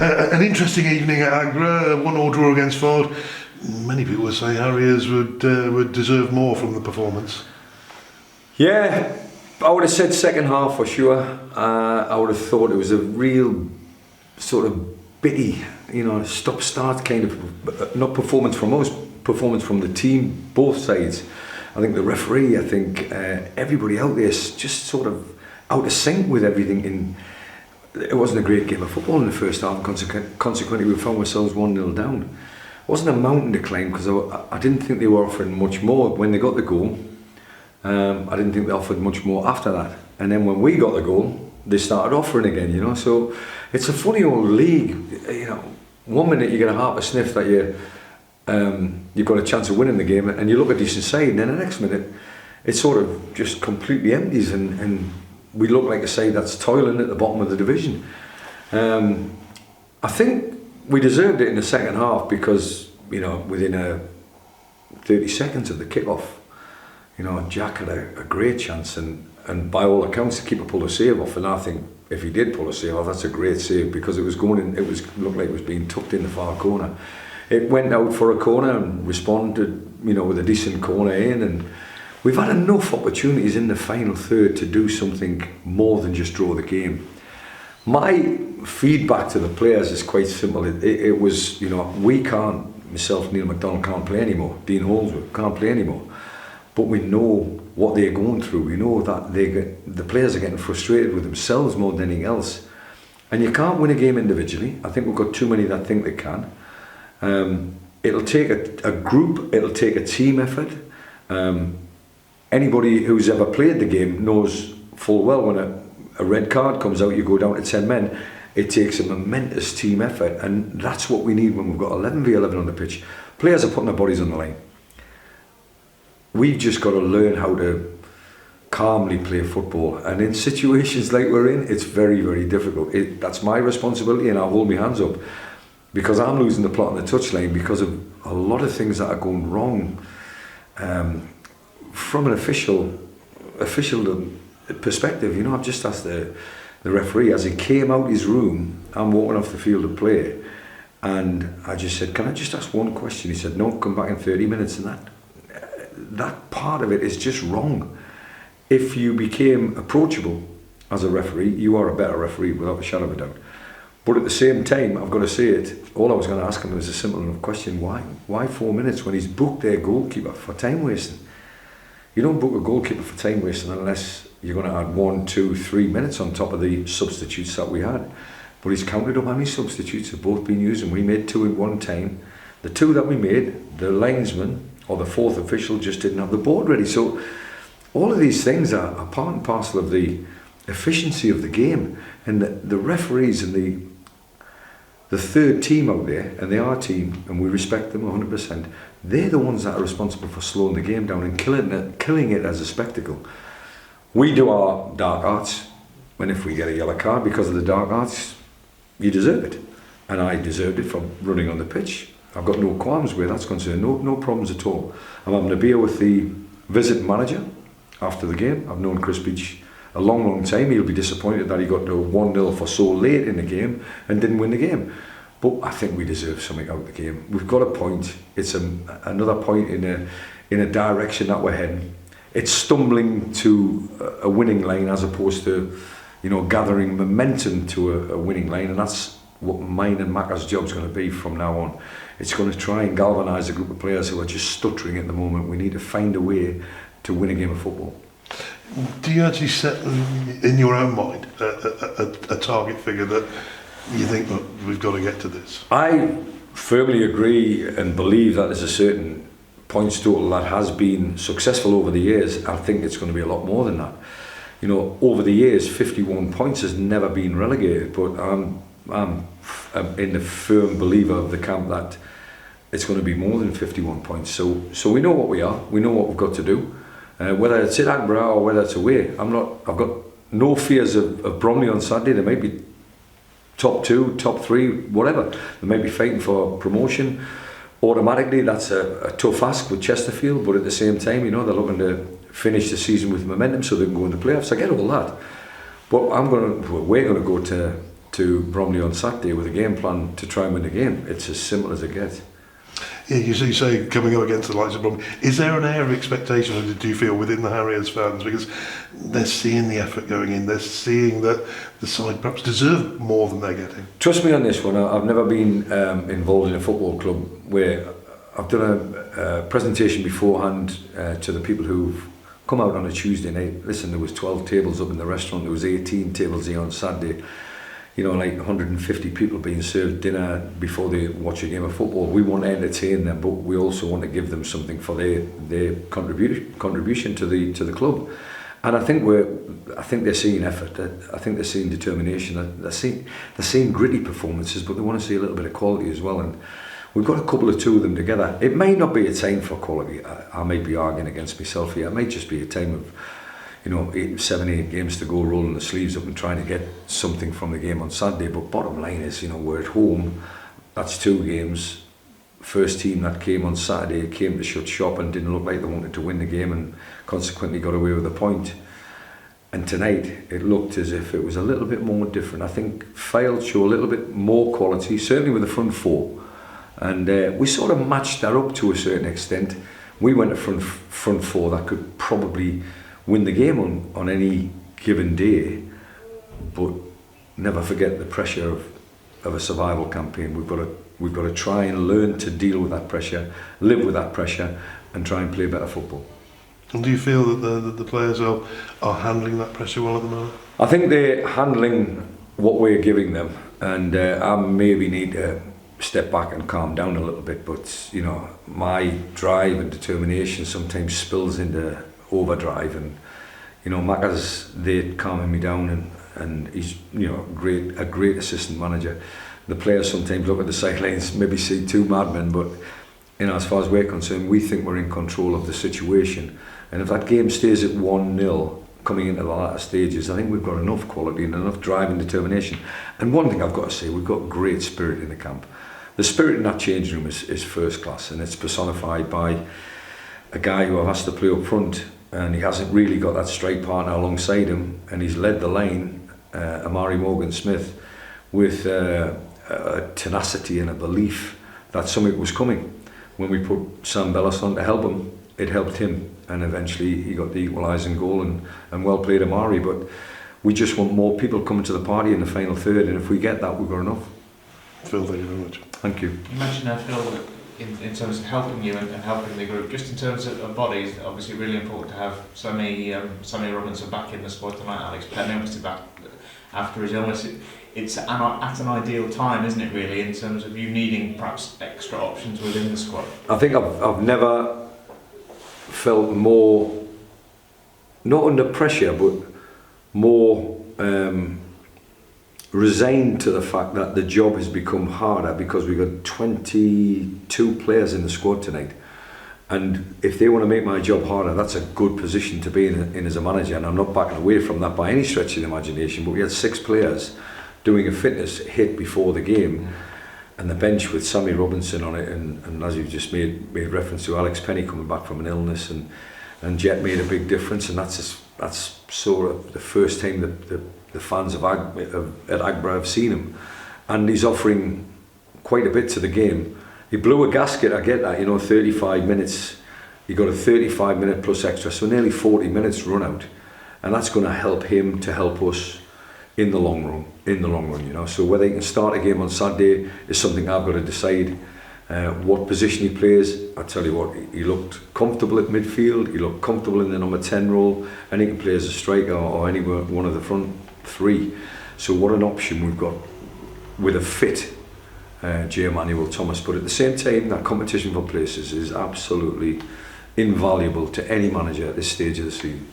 An interesting evening at Agra, 1-1 draw against Fylde. Many people would say Harriers would deserve more from the performance. Yeah, I would have said second half for sure. I would have thought it was a real sort of bitty, stop-start kind of, not performance from us, performance from the team, both sides. I think the referee, everybody out there is just sort of out of sync with everything. It wasn't a great game of football in the first half, and consequently we found ourselves 1-0 down. It wasn't a mountain to climb because I didn't think they were offering much more when they got the goal. I didn't think they offered much more after that. And then when we got the goal, they started offering again, So it's a funny old league, 1 minute you get a half a sniff that you've got a chance of winning the game and you look a decent side, and then the next minute it sort of just completely empties and we look like a side that's toiling at the bottom of the division. I think we deserved it in the second half because, within 30 seconds of the kick-off, Jack had a great chance and by all accounts the keeper pulled a save off, and I think if he did pull a save off, that's a great save because it was going in, looked like it was being tucked in the far corner. It went out for a corner and responded, with a decent corner in, and we've had enough opportunities in the final third to do something more than just draw the game. My feedback to the players is quite simple. It was, we can't, myself, Neil McDonald can't play anymore, Dean Holmesworth can't play anymore, but we know what they're going through. We know that the players are getting frustrated with themselves more than anything else. And you can't win a game individually. I think we've got too many that think they can. It'll take a group, it'll take a team effort. Anybody who's ever played the game knows full well when a red card comes out, you go down to 10 men. It takes a momentous team effort, and that's what we need when we've got 11v11 on the pitch. Players are putting their bodies on the line. We've just got to learn how to calmly play football, and in situations like we're in, it's very, very difficult. That's my responsibility, and I'll hold my hands up because I'm losing the plot on the touchline because of a lot of things that are going wrong. From an official perspective, I've just asked the referee as he came out his room. I'm walking off the field of play, and I just said, "Can I just ask one question?" He said, "No, come back in 30 minutes." And that part of it is just wrong. If you became approachable as a referee, you are a better referee without a shadow of a doubt. But at the same time, I've got to say it. All I was going to ask him was a simple enough question: Why 4 minutes when he's booked their goalkeeper for time wasting? You don't book a goalkeeper for time wasting unless you're going to add 1, 2, 3 minutes on top of the substitutes that we had. But he's counted up how many substitutes have both been used, and we made 2 at one time. The 2 that we made, the linesman or the 4th official just didn't have the board ready. So all of these things are part and parcel of the efficiency of the game, and the referees and the third team out there, and they are a team, and we respect them 100%. They're the ones that are responsible for slowing the game down and killing it as a spectacle. We do our dark arts, and if we get a yellow card because of the dark arts, you deserve it. And I deserved it for running on the pitch. I've got no qualms where that's concerned, no problems at all. I'm having a beer with the visiting manager after the game. I've known Chris Beach a long time. He'll be disappointed that he got to 1-0 for so late in the game and didn't win the game. But I think we deserve something out of the game. We've got a point. It's another point in a direction that we're heading. It's stumbling to a winning line as opposed to, gathering momentum to a winning line, and that's what mine and Macca's job's going to be from now on. It's going to try and galvanise a group of players who are just stuttering at the moment. We need to find a way to win a game of football. Do you actually set in your own mind a target figure that you think, look, we've got to get to this? I firmly agree and believe that there's a certain points total that has been successful over the years. I think it's going to be a lot more than that. Over the years, 51 points has never been relegated, but I'm in the firm believer of the camp that it's going to be more than 51 points. So we know what we are. We know what we've got to do. Whether it's at Agbra or whether it's away, I've got no fears of Bromley on Saturday. They might be top 2, top 3, whatever. They might be fighting for promotion. Automatically, that's a tough ask with Chesterfield, but at the same time, they're looking to finish the season with momentum so they can go in the playoffs. I get all that, but we're going to go to to Bromley on Saturday with a game plan to try and win the game. It's as simple as it gets. Yeah, you say coming up against the likes of Bromley, is there an air of expectation, or do you feel, within the Harriers fans, because they're seeing the effort going in, they're seeing that the side perhaps deserve more than they're getting? Trust me on this one, I've never been involved in a football club where I've done a presentation beforehand to the people who've come out on a Tuesday night. Listen, there was 12 tables up in the restaurant, there was 18 tables here on Saturday. You know, like 150 people being served dinner before they watch a game of football. We want to entertain them, but we also want to give them something for their contribution to the club. And I think they're seeing effort. I think they're seeing determination. They're seeing gritty performances, but they want to see a little bit of quality as well. And we've got a couple of two of them together. It may not be a time for quality. I might be arguing against myself here. It might just be a time of, 7-8 games to go, rolling the sleeves up and trying to get something from the game on Saturday. But bottom line is, we're at home. That's 2 games. First team that came on Saturday came to shut shop and didn't look like they wanted to win the game, and consequently got away with a point. And tonight it looked as if it was a little bit more different. I think Fylde show a little bit more quality, certainly with the front 4. And we sort of matched that up to a certain extent. We went to front 4 that could probably win the game on any given day, but never forget the pressure of a survival campaign. We've got to try and learn to deal with that pressure, live with that pressure, and try and play better football. And do you feel that the players are handling that pressure well at the moment? I think they're handling what we're giving them, and I maybe need to step back and calm down a little bit, but my drive and determination sometimes spills into overdrive, and Macca's there calming me down, and he's a great assistant manager. The players sometimes look at the sidelines, maybe see 2 madmen, but as far as we're concerned, we think we're in control of the situation, and if that game stays at 1-0 coming into the latter stages, I think we've got enough quality and enough drive and determination. And one thing I've got to say, we've got great spirit in the camp. The spirit in that changing room is first class, and it's personified by a guy who I've asked to play up front, and he hasn't really got that strike partner alongside him, and he's led the line, Amari Morgan-Smith, with a tenacity and a belief that something was coming. When we put Sam Bellis on to help him, it helped him, and eventually he got the equalising goal, and well played Amari. But we just want more people coming to the party in the final third, and if we get that, we've got enough. Phil, thank you very much. Thank you. You mentioned Phil, in terms of helping you and helping the group, just in terms of bodies, obviously really important to have Sammy Robinson back in the squad tonight. Alex Penny obviously back after his illness. It's at an ideal time, isn't it, really, in terms of you needing perhaps extra options within the squad? I think I've never felt more, not under pressure, but more resigned to the fact that the job has become harder, because we've got 22 players in the squad tonight, and if they want to make my job harder, that's a good position to be in as a manager, and I'm not backing away from that by any stretch of the imagination. But we had 6 players doing a fitness hit before the game, and the bench with Sammy Robinson on it, and as you've just made reference to, Alex Penny coming back from an illness, and Jet made a big difference, and that's sort of the first time that the fans at Agbra have seen him, and he's offering quite a bit to the game. He blew a gasket, I get that, 35 minutes. He got a 35-minute plus extra, so nearly 40 minutes run out, and that's going to help him to help us in the long run. So whether he can start a game on Saturday is something I've got to decide. What position he plays, I tell you what, he looked comfortable at midfield, he looked comfortable in the number 10 role, and he can play as a striker or any one of the front 3. So what an option we've got with a fit J. Emmanuel Thomas. But at the same time, that competition for places is absolutely invaluable to any manager at this stage of the season.